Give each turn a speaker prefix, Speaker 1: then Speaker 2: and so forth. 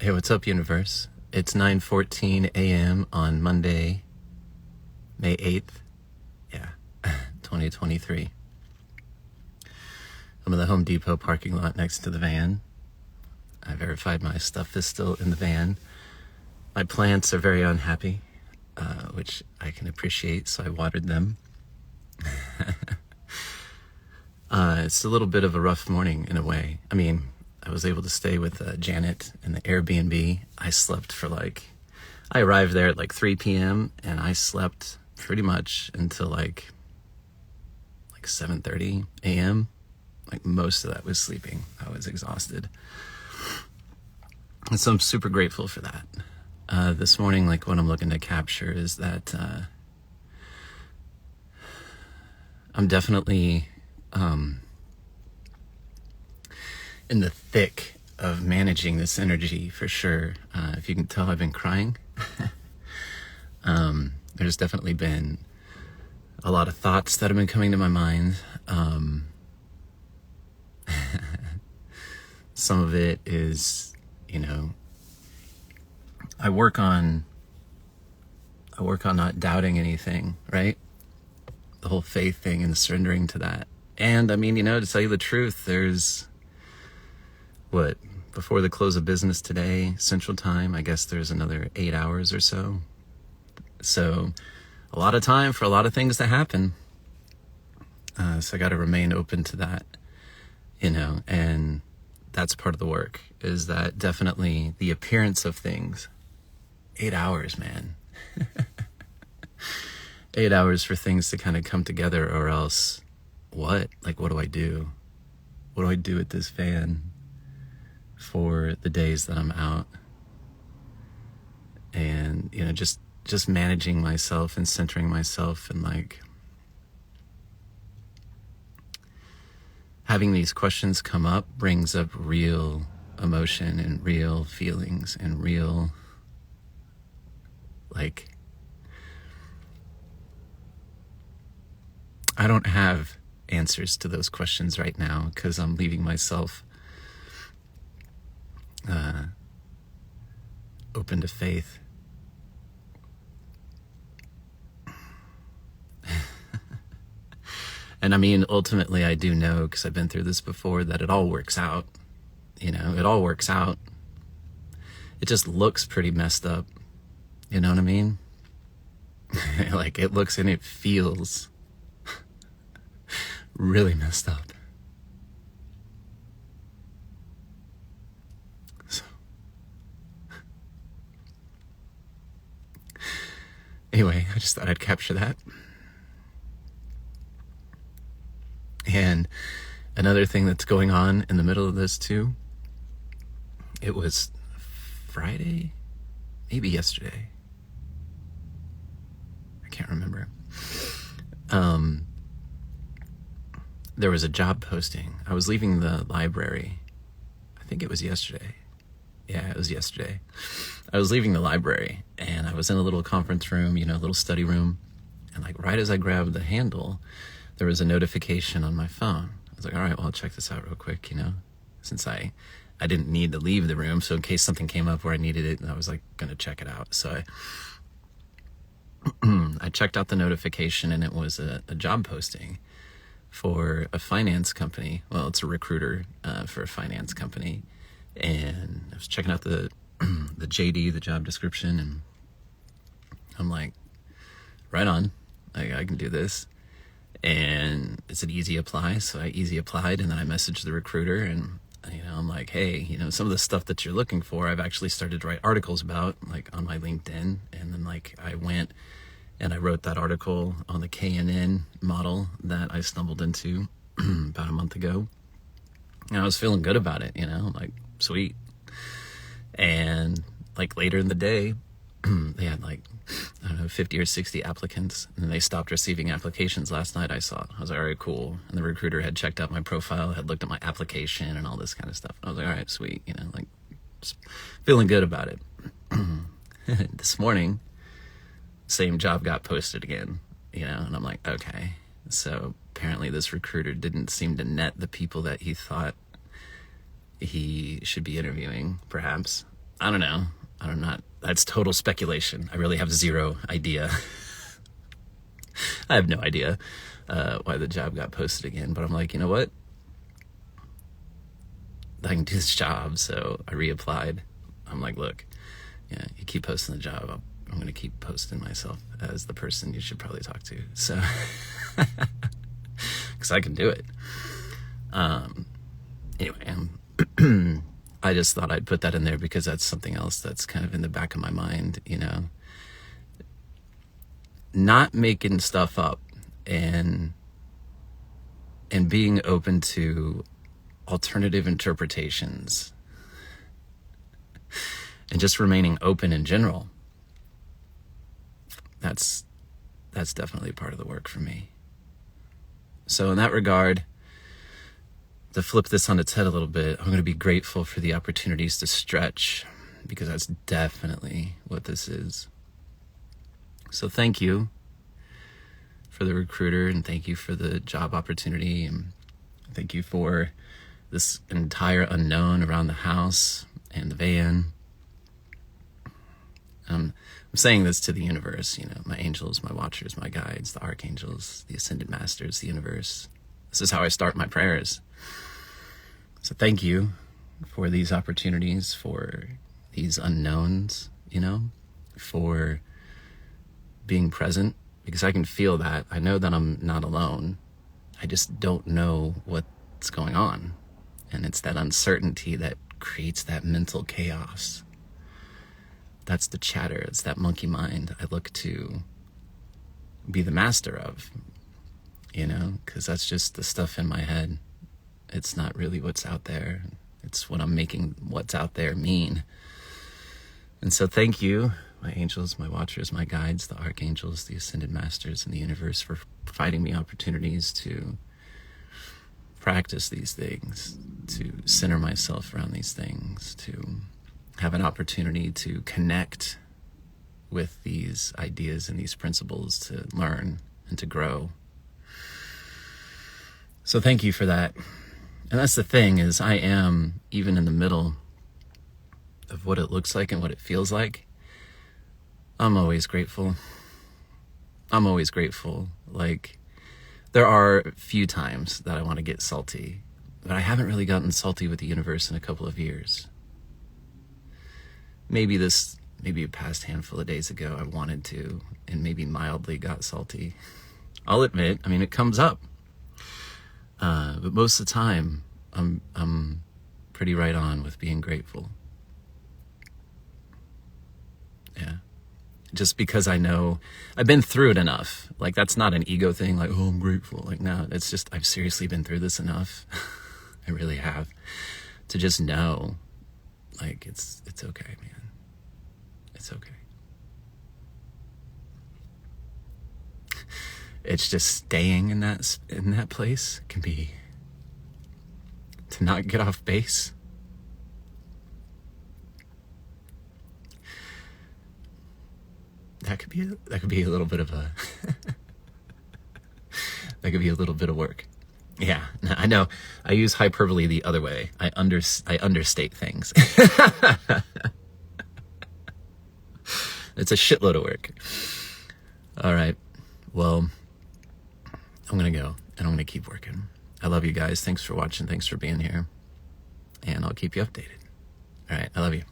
Speaker 1: Hey, what's up, universe? It's 9:14 a.m. on Monday, May 8th. Yeah, 2023. I'm in the Home Depot parking lot next to the van. I verified my stuff is still in the van. My plants are very unhappy, which I can appreciate, so I watered them. It's a little bit of a rough morning in a way. I mean, I was able to stay with Janet in the Airbnb. I slept I arrived there at 3 p.m. and I slept pretty much until like 7:30 a.m. Most of that was sleeping. I was exhausted. And so I'm super grateful for that. This morning, what I'm looking to capture is that I'm definitely in the thick of managing this energy for sure. If you can tell, I've been crying. There's definitely been a lot of thoughts that have been coming to my mind. Some of it is, I work on not doubting anything, right? The whole faith thing and surrendering to that. And I mean, to tell you the truth, there's before the close of business today, Central Time, I guess there's another 8 hours or so. So a lot of time for a lot of things to happen. So I got to remain open to that, and that's part of the work, is that definitely the appearance of things. 8 hours, man. 8 hours for things to kind of come together, or else what? What do I do? What do I do with this van for the days that I'm out? And, just managing myself and centering myself and having these questions come up brings up real emotion and real feelings and real, I don't have answers to those questions right now because I'm leaving myself open to faith. And I mean, ultimately, I do know, because I've been through this before, that it all works out. It all works out. It just looks pretty messed up. You know what I mean? It looks and it feels really messed up. So, anyway, I just thought I'd capture that. And another thing that's going on in the middle of this too, it was Friday, maybe yesterday. I can't remember. There was a job posting. I was leaving the library. I think it was yesterday. Yeah, it was yesterday. I was leaving the library and I was in a little conference room, a little study room. And right as I grabbed the handle, there was a notification on my phone. I was like, all right, well, I'll check this out real quick, since I didn't need to leave the room. So in case something came up where I needed it, I was going to check it out. So I checked out the notification, and it was a job posting for a finance company. Well, it's a recruiter for a finance company. And I was checking out the JD, the job description, and I'm like, right on, I can do this. And it's an easy apply, so I easy applied, and then I messaged the recruiter, and I'm like, hey, some of the stuff that you're looking for, I've actually started to write articles about, on my LinkedIn. And then I went and I wrote that article on the KNN model that I stumbled into about a month ago, and I was feeling good about it. I'm like, sweet. And later in the day, they had 50 or 60 applicants, and then they stopped receiving applications last night. I was like, all right, cool. And the recruiter had checked out my profile, had looked at my application and all this kind of stuff. I was like, all right, sweet. Just feeling good about it. This morning, same job got posted again, and I'm like, okay. So apparently this recruiter didn't seem to net the people that he thought he should be interviewing, perhaps. I don't know. I'm not, that's total speculation. I really have zero idea. I have no idea why the job got posted again, but I'm like, you know what? I can do this job, so I reapplied. I'm like, look, yeah, you keep posting the job, I'm going to keep posting myself as the person you should probably talk to. So, because I can do it. Anyway, I just thought I'd put that in there because that's something else that's kind of in the back of my mind, you know. Not making stuff up and being open to alternative interpretations and just remaining open in general. That's definitely part of the work for me. So in that regard, to flip this on its head a little bit, I'm going to be grateful for the opportunities to stretch, because that's definitely what this is. So thank you for the recruiter, and thank you for the job opportunity, and thank you for this entire unknown around the house and the van. I'm saying this to the universe, you know, my angels, my watchers, my guides, the archangels, the ascended masters, the universe. This is how I start my prayers. So thank you for these opportunities, for these unknowns, you know, for being present, because I can feel that. I know that I'm not alone. I just don't know what's going on. And it's that uncertainty that creates that mental chaos. That's the chatter. It's that monkey mind I look to be the master of, you know, because that's just the stuff in my head. It's not really what's out there. It's what I'm making what's out there mean. And so thank you, my angels, my watchers, my guides, the archangels, the ascended masters in the universe, for providing me opportunities to practice these things, to center myself around these things, to have an opportunity to connect with these ideas and these principles, to learn and to grow. So thank you for that. And that's the thing, is I am, even in the middle of what it looks like and what it feels like, I'm always grateful. I'm always grateful. Like, there are a few times that I want to get salty, but I haven't really gotten salty with the universe in a couple of years. Maybe a past handful of days ago I wanted to, and maybe mildly got salty. I'll admit, I mean, it comes up. But most of the time, I'm pretty right on with being grateful. Yeah. Just because I know I've been through it enough. Like, that's not an ego thing, like, oh, I'm grateful. Like, no, it's just, I've seriously been through this enough. I really have. To just know, like, it's okay, man. It's okay. It's just staying in that place can be, to not get off base. That could be a little bit of a that could be a little bit of work. Yeah, I know. I use hyperbole the other way. I understate things. It's a shitload of work. All right. Well, I'm going to go, and I'm going to keep working. I love you guys. Thanks for watching. Thanks for being here. And I'll keep you updated. All right. I love you.